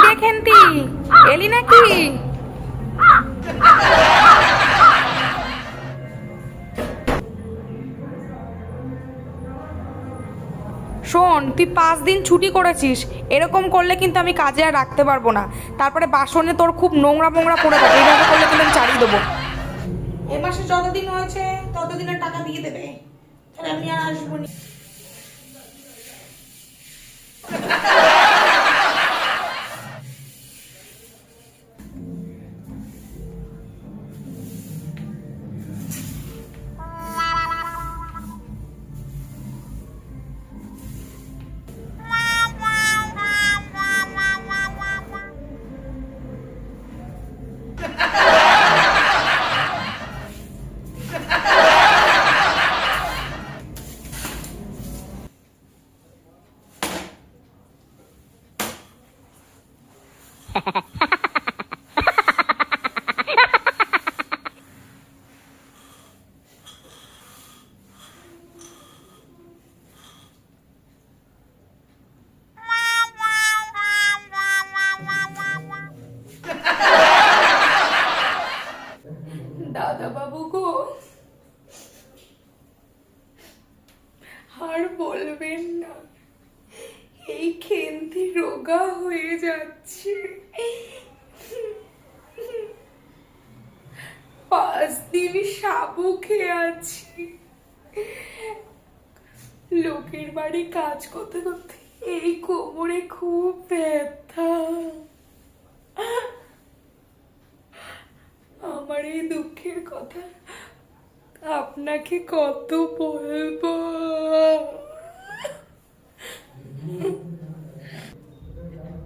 রে খেন্তি, এলি নাকি? শোন, তুই 5 দিন ছুটি করেছিস, এরকম করলে কিন্তু আমি কাজে আর রাখতে পারবো না। তারপরে বাসনে তোর খুব নোংরা মোংরা পড়ে থাকে, এইভাবে করলে কিন্তু আমি ছাড়িয়ে দেবো। এ মাসে যতদিন হয়েছে ততদিনের টাকা দিয়ে দেবে, তাহলে আমি আর আসবো না। দাদা বাবু গো, আর বলবেন না, এই খেন্তি রোগা হয়ে যাচ্ছে। 5 দিন সাবু খেয়ে আছি, লোকের বাড়ি কাজ করতে করতে এই কোমরে খুব ব্যথা। আমার এই দুঃখের কথা আপনাকে কত বলবো।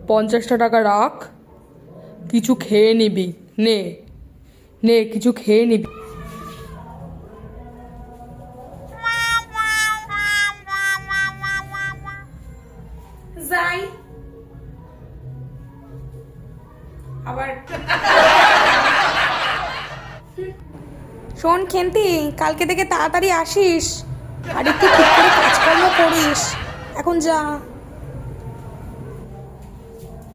50টা টাকা রাখ, কিছু খেয়ে নিবি। নে নে, কিছু খেয়ে নিবি। যাই আবার। শোন খেন্তি, কালকে থেকে তাড়াতাড়ি আসিস আর একটু ঠিক করে কাজকর্ম করিস। এখন যা।